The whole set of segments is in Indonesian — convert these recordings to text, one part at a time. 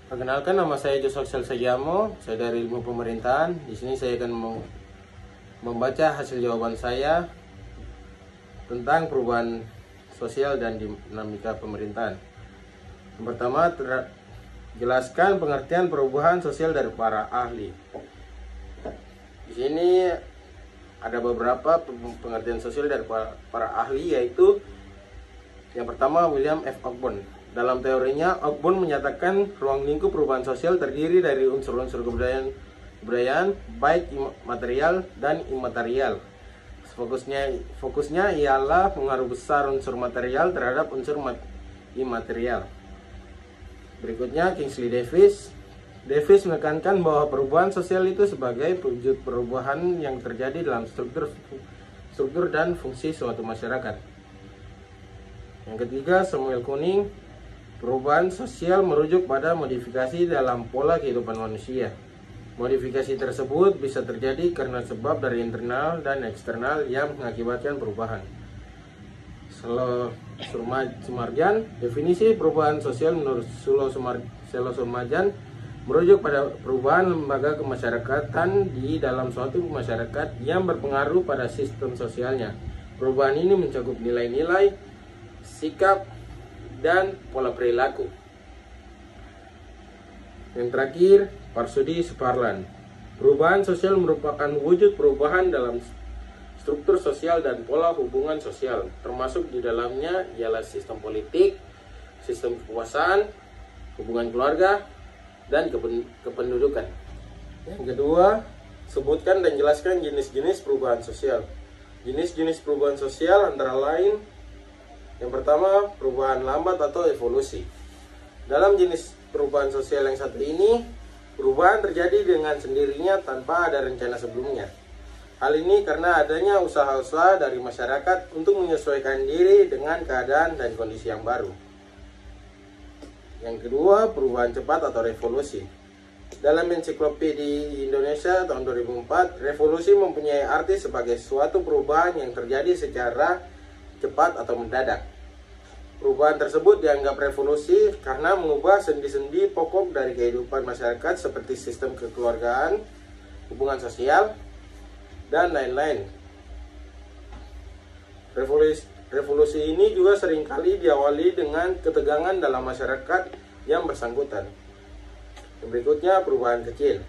Perkenalkan, nama saya Josok Selsayamo, saya dari Ilmu Pemerintahan. Di sini saya akan membaca hasil jawaban saya tentang perubahan sosial dan dinamika pemerintahan. Yang pertama, jelaskan pengertian perubahan sosial dari para ahli. Di sini ada beberapa pengertian sosial dari para ahli, yaitu yang pertama William F. Ogburn. Dalam teorinya, Ogburn menyatakan ruang lingkup perubahan sosial terdiri dari unsur-unsur kebudayaan baik material dan imaterial. Fokusnya ialah pengaruh besar unsur material terhadap unsur imaterial. Berikutnya Kingsley Davis. Davis menekankan bahwa perubahan sosial itu sebagai wujud perubahan yang terjadi dalam struktur dan fungsi suatu masyarakat. Yang ketiga Samuel Kuning. Perubahan sosial merujuk pada modifikasi dalam pola kehidupan manusia. Modifikasi tersebut bisa terjadi karena sebab dari internal dan eksternal yang mengakibatkan perubahan. Selo Sumarjan, definisi perubahan sosial menurut Selo Sumarjan merujuk pada perubahan lembaga kemasyarakatan di dalam suatu masyarakat yang berpengaruh pada sistem sosialnya. Perubahan ini mencakup nilai-nilai, sikap, dan pola perilaku. Yang terakhir, Parsudi Suparlan. Perubahan sosial merupakan wujud perubahan dalam struktur sosial dan pola hubungan sosial, termasuk di dalamnya ialah sistem politik, sistem kekuasaan, hubungan keluarga, dan kependudukan. Yang kedua, sebutkan dan jelaskan jenis-jenis perubahan sosial. Jenis-jenis perubahan sosial antara lain: yang pertama, perubahan lambat atau evolusi. Dalam jenis perubahan sosial yang satu ini, perubahan terjadi dengan sendirinya tanpa ada rencana sebelumnya. Hal ini karena adanya usaha-usaha dari masyarakat untuk menyesuaikan diri dengan keadaan dan kondisi yang baru. Yang kedua, perubahan cepat atau revolusi. Dalam ensiklopedia Indonesia tahun 2004, revolusi mempunyai arti sebagai suatu perubahan yang terjadi secara cepat atau mendadak. Perubahan tersebut dianggap revolusi karena mengubah sendi-sendi pokok dari kehidupan masyarakat seperti sistem kekeluargaan, hubungan sosial, dan lain-lain. Revolusi ini juga seringkali diawali dengan ketegangan dalam masyarakat yang bersangkutan. Yang berikutnya, perubahan kecil.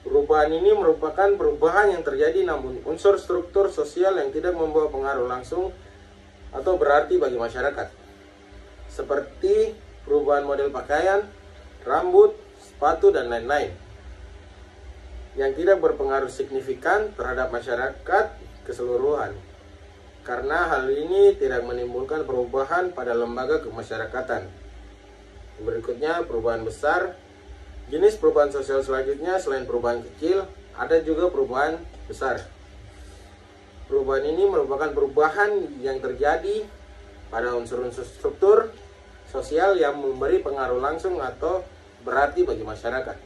Perubahan ini merupakan perubahan yang terjadi namun unsur struktur sosial yang tidak membawa pengaruh langsung atau berarti bagi masyarakat, seperti perubahan model pakaian, rambut, sepatu, dan lain-lain, yang tidak berpengaruh signifikan terhadap masyarakat keseluruhan, karena hal ini tidak menimbulkan perubahan pada lembaga kemasyarakatan. Berikutnya, perubahan besar. Jenis perubahan sosial selanjutnya selain perubahan kecil, ada juga perubahan besar. Perubahan ini merupakan perubahan yang terjadi pada unsur-unsur struktur sosial yang memberi pengaruh langsung atau berarti bagi masyarakat.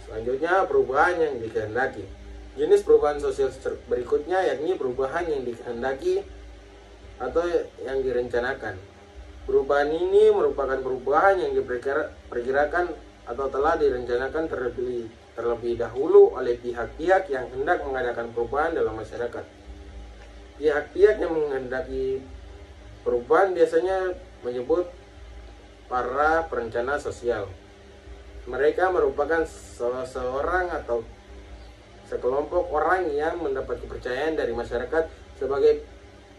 Selanjutnya, perubahan yang dikehendaki. Jenis perubahan sosial berikutnya yakni perubahan yang dikehendaki atau yang direncanakan. Perubahan ini merupakan perubahan yang diperkirakan atau telah direncanakan terlebih dahulu oleh pihak-pihak yang hendak mengadakan perubahan dalam masyarakat. Pihak-pihak yang menghendaki perubahan biasanya menyebut para perencana sosial. Mereka merupakan seseorang atau sekelompok orang yang mendapat kepercayaan dari masyarakat sebagai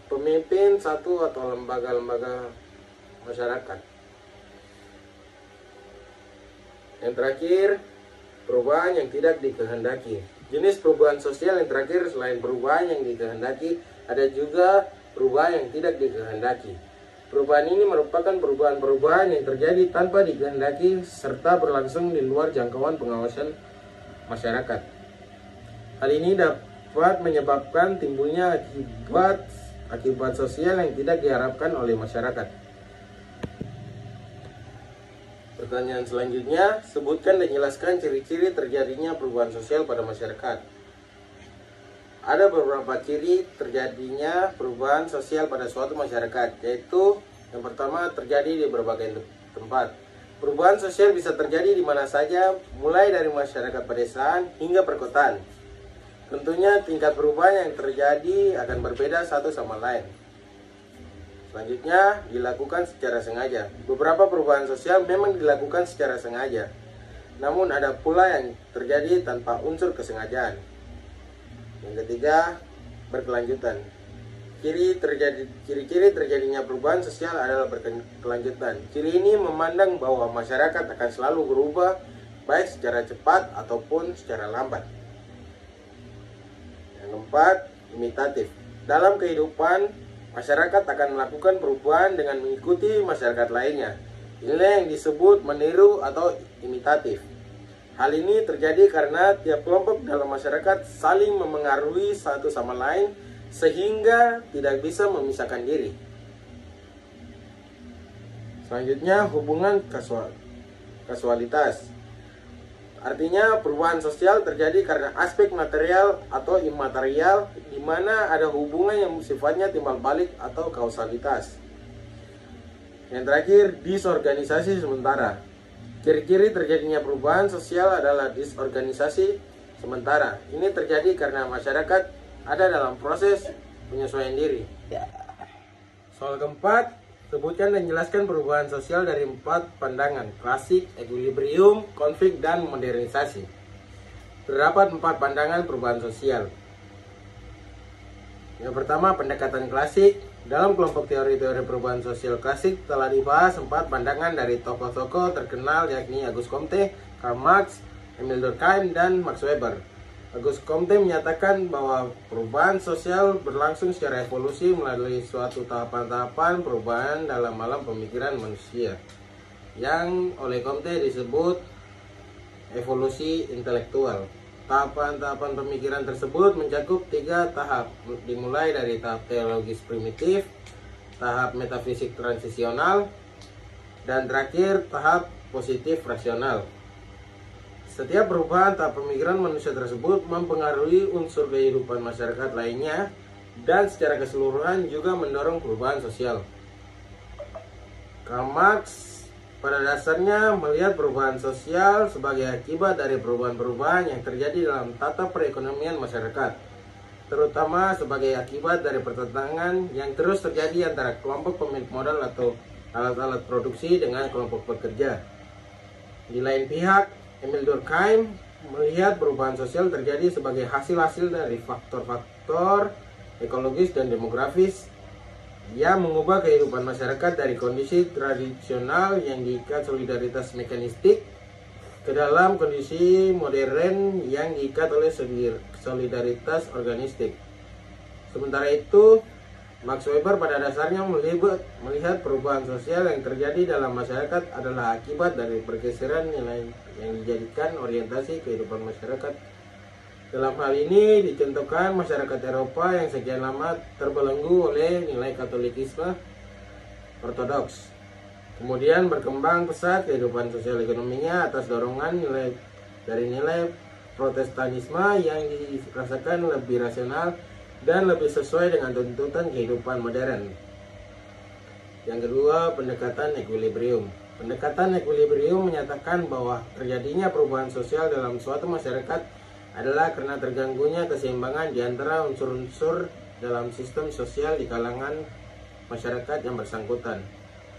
pemimpin satu atau lembaga-lembaga masyarakat. Yang terakhir, perubahan yang tidak dikehendaki. Jenis perubahan sosial yang terakhir selain perubahan yang dikehendaki, ada juga perubahan yang tidak dikehendaki. Perubahan ini merupakan perubahan-perubahan yang terjadi tanpa dikehendaki serta berlangsung di luar jangkauan pengawasan masyarakat. Hal ini dapat menyebabkan timbulnya akibat sosial yang tidak diharapkan oleh masyarakat. Pertanyaan selanjutnya, sebutkan dan jelaskan ciri-ciri terjadinya perubahan sosial pada masyarakat. Ada beberapa ciri terjadinya perubahan sosial pada suatu masyarakat, yaitu yang pertama, terjadi di berbagai tempat. Perubahan sosial bisa terjadi di mana saja, mulai dari masyarakat pedesaan hingga perkotaan. Tentunya tingkat perubahan yang terjadi akan berbeda satu sama lain. Selanjutnya, dilakukan secara sengaja. Beberapa perubahan sosial memang dilakukan secara sengaja, namun ada pula yang terjadi tanpa unsur kesengajaan. Yang ketiga, berkelanjutan. Ciri-ciri terjadinya perubahan sosial adalah berkelanjutan. Ciri ini memandang bahwa masyarakat akan selalu berubah, baik secara cepat ataupun secara lambat. Yang keempat, imitatif. Dalam kehidupan, masyarakat akan melakukan perubahan dengan mengikuti masyarakat lainnya. Inilah yang disebut meniru atau imitatif. Hal ini terjadi karena tiap kelompok dalam masyarakat saling memengaruhi satu sama lain sehingga tidak bisa memisahkan diri. Selanjutnya, hubungan kasualitas. Artinya perubahan sosial terjadi karena aspek material atau imaterial di mana ada hubungan yang sifatnya timbal balik atau kausalitas. Yang terakhir, disorganisasi sementara. Ciri-ciri terjadinya perubahan sosial adalah disorganisasi sementara. Ini terjadi karena masyarakat ada dalam proses penyesuaian diri. Soal keempat, sebutkan dan jelaskan perubahan sosial dari 4 pandangan: klasik, equilibrium, konflik, dan modernisasi. Terdapat 4 pandangan perubahan sosial. Yang pertama, pendekatan klasik. Dalam kelompok teori-teori perubahan sosial klasik telah dibahas 4 pandangan dari tokoh-tokoh terkenal yakni Auguste Comte, Karl Marx, Emile Durkheim, dan Max Weber. Auguste Comte menyatakan bahwa perubahan sosial berlangsung secara evolusi melalui suatu tahapan-tahapan perubahan dalam alam pemikiran manusia, yang oleh Comte disebut evolusi intelektual. Tahapan-tahapan pemikiran tersebut mencakup 3 tahap, dimulai dari tahap teologis primitif, tahap metafisik transisional, dan terakhir tahap positif rasional. Setiap perubahan tahap pemikiran manusia tersebut mempengaruhi unsur kehidupan masyarakat lainnya dan secara keseluruhan juga mendorong perubahan sosial. Karl Marx pada dasarnya melihat perubahan sosial sebagai akibat dari perubahan-perubahan yang terjadi dalam tata perekonomian masyarakat, terutama sebagai akibat dari pertentangan yang terus terjadi antara kelompok pemilik modal atau alat-alat produksi dengan kelompok pekerja. Di lain pihak, Emile Durkheim melihat perubahan sosial terjadi sebagai hasil-hasil dari faktor-faktor ekologis dan demografis yang mengubah kehidupan masyarakat dari kondisi tradisional yang diikat solidaritas mekanistik ke dalam kondisi modern yang diikat oleh solidaritas organistik. Sementara itu, Max Weber pada dasarnya melihat perubahan sosial yang terjadi dalam masyarakat adalah akibat dari pergeseran nilai yang dijadikan orientasi kehidupan masyarakat. Dalam hal ini dicontohkan masyarakat Eropa yang sekian lama terbelenggu oleh nilai Katolikisme ortodoks. Kemudian berkembang pesat kehidupan sosial ekonominya atas dorongan nilai Protestanisme yang dirasakan lebih rasional dan lebih sesuai dengan tuntutan kehidupan modern. Yang kedua, pendekatan equilibrium. Pendekatan equilibrium menyatakan bahwa terjadinya perubahan sosial dalam suatu masyarakat adalah karena terganggunya keseimbangan di antara unsur-unsur dalam sistem sosial di kalangan masyarakat yang bersangkutan,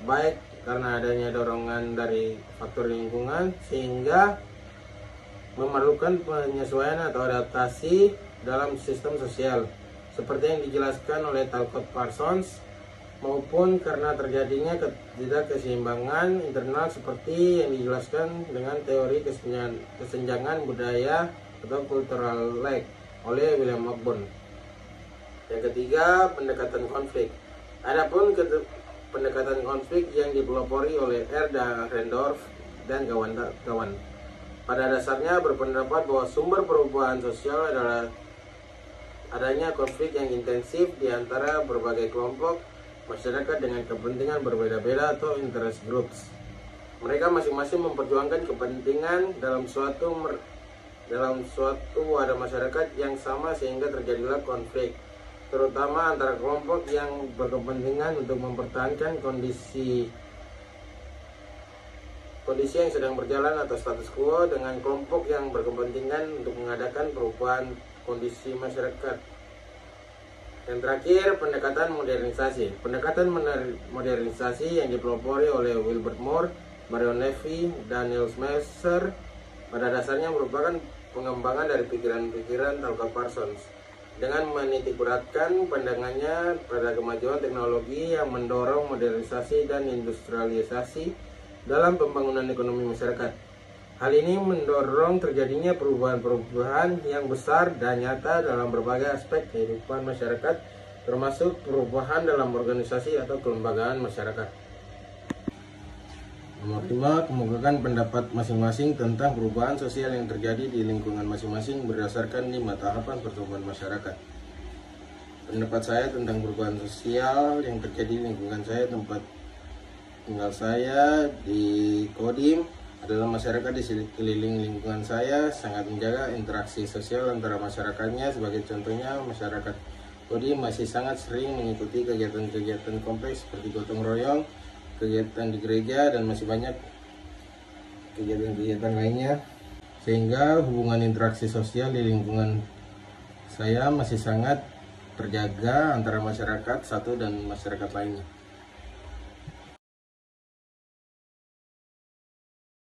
baik karena adanya dorongan dari faktor lingkungan sehingga memerlukan penyesuaian atau adaptasi dalam sistem sosial, seperti yang dijelaskan oleh Talcott Parsons, maupun karena terjadinya ketidakseimbangan internal seperti yang dijelaskan dengan teori kesenjangan budaya atau cultural lag oleh William Ogburn. Yang ketiga, pendekatan konflik. Adapun pendekatan konflik yang dipelopori oleh R. Dahrendorf dan kawan-kawan pada dasarnya berpendapat bahwa sumber perubahan sosial adalah adanya konflik yang intensif di antara berbagai kelompok masyarakat dengan kepentingan berbeda-beda atau interest groups. Mereka masing-masing memperjuangkan kepentingan dalam suatu wadah masyarakat yang sama sehingga terjadilah konflik, terutama antara kelompok yang berkepentingan untuk mempertahankan kondisi kondisi yang sedang berjalan atau status quo dengan kelompok yang berkepentingan untuk mengadakan perubahan kondisi masyarakat. Yang terakhir, pendekatan modernisasi. Pendekatan modernisasi yang dipelopori oleh Wilbert Moore, Marion Levy, dan Niels Messer pada dasarnya merupakan pengembangan dari pikiran-pikiran Talcott Parsons dengan menitikberatkan pandangannya pada kemajuan teknologi yang mendorong modernisasi dan industrialisasi dalam pembangunan ekonomi masyarakat. Hal ini mendorong terjadinya perubahan-perubahan yang besar dan nyata dalam berbagai aspek kehidupan masyarakat, termasuk perubahan dalam organisasi atau kelembagaan masyarakat. Nomor 5, kemukakan pendapat masing-masing tentang perubahan sosial yang terjadi di lingkungan masing-masing berdasarkan 5 tahapan pertumbuhan masyarakat. Pendapat saya tentang perubahan sosial yang terjadi di lingkungan saya, tempat tinggal saya di Kodim, adalah masyarakat di sekeliling lingkungan saya sangat menjaga interaksi sosial antara masyarakatnya. Sebagai contohnya, masyarakat Kodim masih sangat sering mengikuti kegiatan-kegiatan kompleks seperti gotong royong, kegiatan di gereja, dan masih banyak kegiatan-kegiatan lainnya, sehingga hubungan interaksi sosial di lingkungan saya masih sangat terjaga antara masyarakat satu dan masyarakat lainnya.